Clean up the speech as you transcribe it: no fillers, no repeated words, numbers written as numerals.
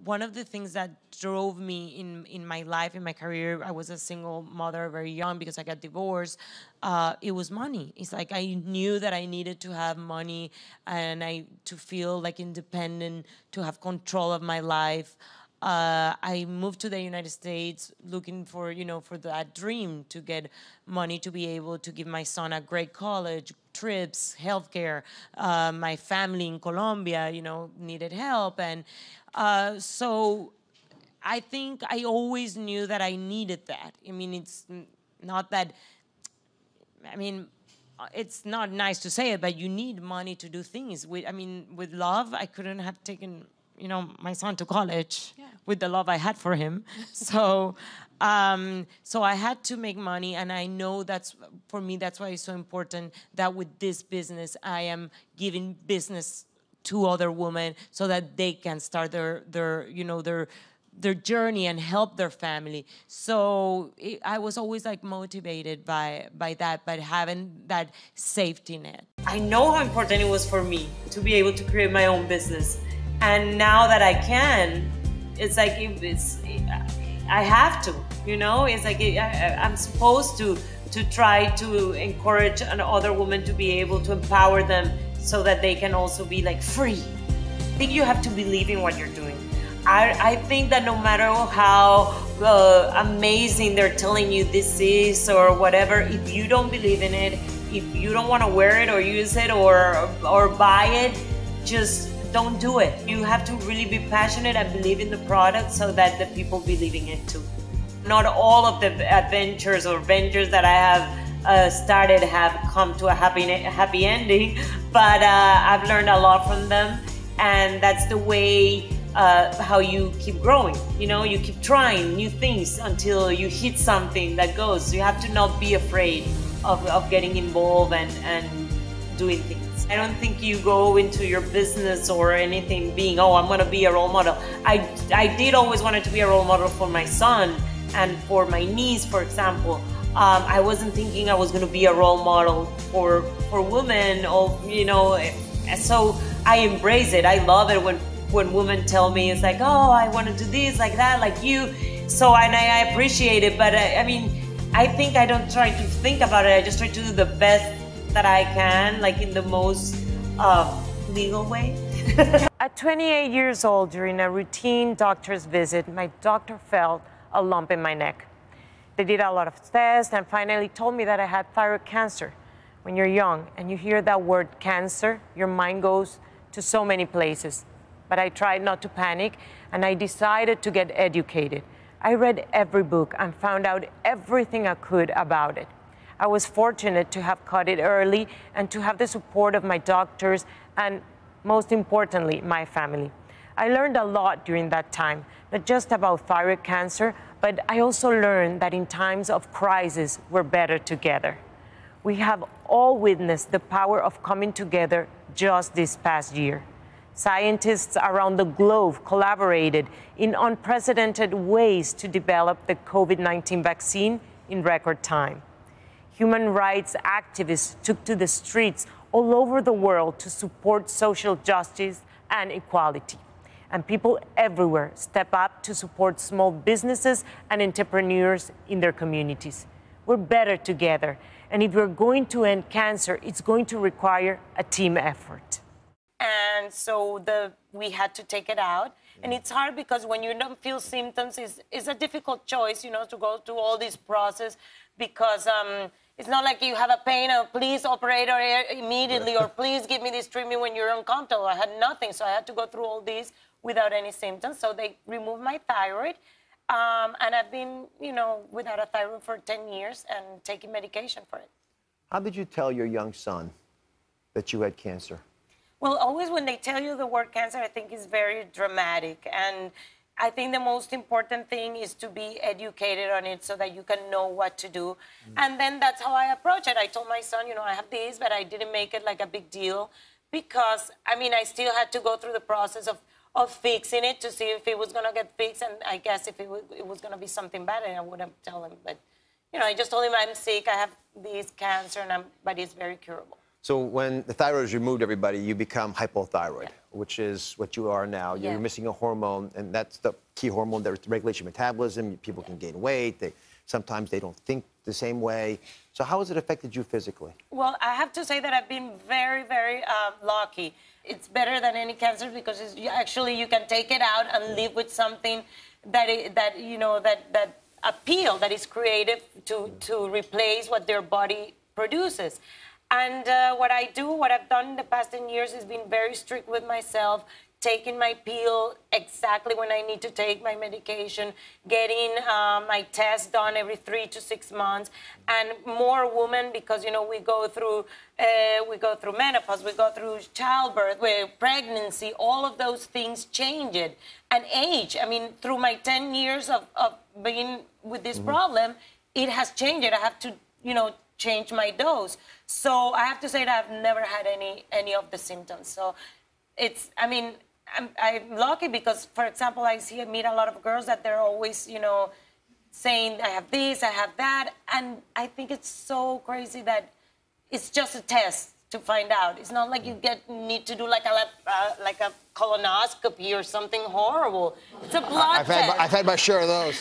one of the things that drove me in my life, in my career, I was a single mother very young because I got divorced. It was money. It's like I knew that I needed to have money and to feel like independent, to have control of my life. I moved to the United States looking for, for that dream to get money to be able to give my son a great college, trips, healthcare. My family in Colombia, needed help. And so I think I always knew that I needed that. I mean, it's not that, it's not nice to say it, but you need money to do things. With love, I couldn't have taken my son to college with the love I had for him. So I had to make money, and I know for me, that's why it's so important that with this business, I am giving business to other women so that they can start their journey and help their family. So I was always like motivated by that, by having that safety net. I know how important it was for me to be able to create my own business. And now that I can, it's like, I have to, it's like I'm supposed to try to encourage other women to be able to empower them so that they can also be like free. I think you have to believe in what you're doing. I think that no matter how amazing they're telling you this is or whatever, if you don't believe in it, if you don't want to wear it or use it or buy it, just don't do it. You have to really be passionate and believe in the product so that the people believe in it too. Not all of the adventures or ventures that I have started have come to a happy ending, but I've learned a lot from them, and that's the way how you keep growing. You keep trying new things until you hit something that goes. You have to not be afraid of getting involved and doing things. I don't think you go into your business or anything being, I'm going to be a role model. I did always wanted to be a role model for my son and for my niece, for example. I wasn't thinking I was going to be a role model for women, or so I embrace it. I love it when women tell me, it's like, I want to do this, like that, like you. So, and I appreciate it, but I think I don't try to think about it. I just try to do the best that I can, like in the most legal way. At 28 years old, during a routine doctor's visit, my doctor felt a lump in my neck. They did a lot of tests and finally told me that I had thyroid cancer. When you're young and you hear that word cancer, your mind goes to so many places. But I tried not to panic, and I decided to get educated. I read every book and found out everything I could about it. I was fortunate to have caught it early and to have the support of my doctors and, most importantly, my family. I learned a lot during that time, not just about thyroid cancer, but I also learned that in times of crisis, we're better together. We have all witnessed the power of coming together just this past year. Scientists around the globe collaborated in unprecedented ways to develop the COVID-19 vaccine in record time. Human rights activists took to the streets all over the world to support social justice and equality. And people everywhere step up to support small businesses and entrepreneurs in their communities. We're better together. And if we're going to end cancer, it's going to require a team effort. And so we had to take it out. And it's hard because when you don't feel symptoms, it's a difficult choice, to go through all this process, because it's not like you have a pain, or please operate immediately, or please give me this treatment when you're uncomfortable. I had nothing, so I had to go through all this without any symptoms. So they removed my thyroid, and I've been, without a thyroid for 10 years and taking medication for it. How did you tell your young son that you had cancer? Well, always when they tell you the word cancer, I think it's very dramatic. And I think the most important thing is to be educated on it so that you can know what to do. And then that's how I approach it. I told my son, I have this, but I didn't make it like a big deal because, I still had to go through the process of fixing it to see if it was going to get fixed. And I guess if it was going to be something bad, I wouldn't tell him. But, I just told him I'm sick, I have this cancer, but it's very curable. So when the thyroid is removed, everybody, you become hypothyroid, which is what you are now. You're missing a hormone, and that's the key hormone that regulates your metabolism. People can gain weight. Sometimes they don't think the same way. So how has it affected you physically? Well, I have to say that I've been very, very lucky. It's better than any cancer because actually you can take it out and live with something that appeal, that is creative to replace what their body produces. And what I've done in the past 10 years is been very strict with myself, taking my pill exactly when I need to take my medication, getting my tests done every 3 to 6 months, and more women because we go through menopause, we go through childbirth, pregnancy, all of those things change it, and age. I mean, through my 10 years of being with this problem, it has changed it. I have to change my dose. So I have to say that I've never had any of the symptoms. So I'm lucky because, for example, I meet a lot of girls that they're always, saying, I have this, I have that. And I think it's so crazy that it's just a test to find out. It's not like you need to do like a colonoscopy or something horrible. It's a blood test. I've had my share of those.